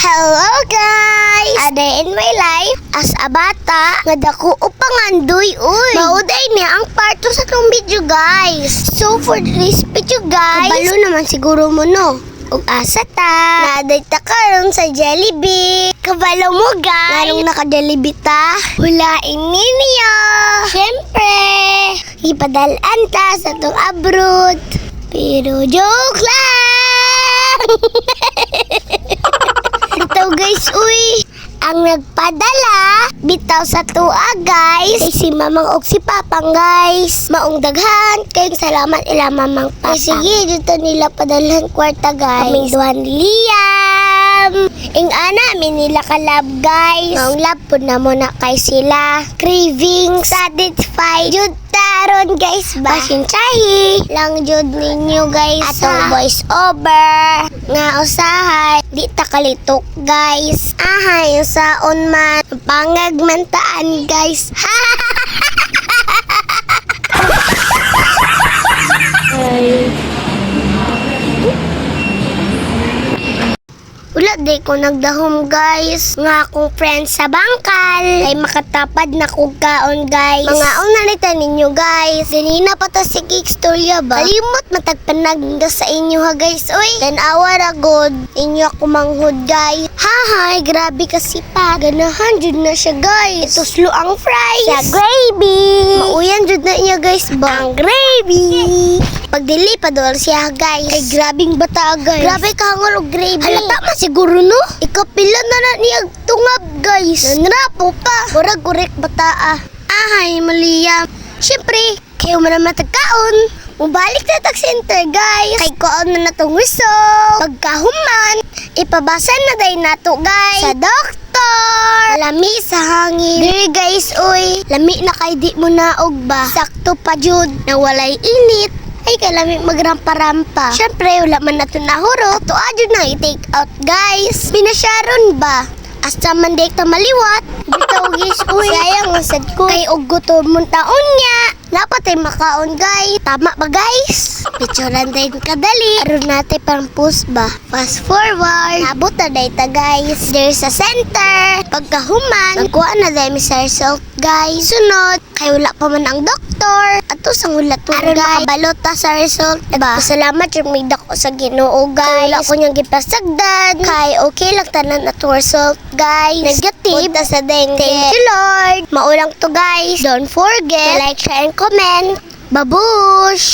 Hello guys! A day in my life as a bata nga dako upangandoy uy. Mauday niya ang parto sa tong video guys. So for this video guys, kabalo naman siguro mo no. Ug asa ta? Naaday ta karon sa Jollibee. Kabalo mo guys. Nganong naka-Jollibee ta? Hulain ninyo. Syempre, ipadalaan ta sa tong abroad. Pero joke lang! Ito guys, uy! Ang nagpadala, bitaw sa tua guys, ay si Mamang og si Papang guys. Maong daghan, kayong salamat ila Mamang Papa. Ay sige, dito nila padalhan kwarta guys. Kaming duhan Liam. Ing ana, nila ka-love guys. Maong love po na muna kay sila. Craving, satisfied, jud taron guys ba? Pasensyahi lang jud ninyo guys. Atong voice over nga usahay di ta kalitok guys. Ahay saon man pangagmantaan guys. Wala di ko nagdahom guys. Nga akong friends sa bangkal ay makatapad na kog kaon guys. Mga unalita ninyo guys. Ganina pa ta si Kickstorya ba? Kalimot matagpanag sa inyo ha guys. Uy, 10 hour agod inyo ako manghud guys. Hahay, grabe kasi pa. Ganahan jud na siya guys. Ituslo ang fries. Sa gravy. Mauyan jud na iya guys ba? Ang gravy. Pagdili pa doon siya guys. Ay grabing bata guys. Grabe kahangol og gravy. Halata man siguro no? Ikapila na niya tungab guys. Nanrapo pa. Murag kurek bata ah. Ahay Malia. Siyempre, kayo man naman tagkaon. Mubalik na tag-center guys. Kay koon na natong wisok. Pagkahuman, ipabasan na day nato guys. Sa doktor. Lami sa hangin. Diri guys, uy. Lami na kay di mo naog ba? Sakto pa jud na walay init. Ay kalami magrampa-rampa. Siyempre, wala man nato nahurot. Ato adyo na i-take out guys. Pinasyaron ba? Hasta man day ta maliwat. Bitaw guys, uy. Sayang ang sad ko. Kay og gutom mong taon niya. Dapat ay makaon guys. Tama ba guys? Picturean din kadali. Aron natin pang post ba? Fast forward. Nabot na day ta guys. There's a center. Pagkahuman, nagkuha na day mi sa result guys. Sunod, kay wala pa man ang doktor. Ato sang hulat po guys. Aron makabalot ta sa result ba? Salamat yung may dako sa Ginoo guys. Wala ko niyang gipasagdan. Kay okay lang tanan ato result guys. Negative. Punta sa dengue. Thank you Lord. Maulang to guys. Don't forget to like, share, and comment. Babush!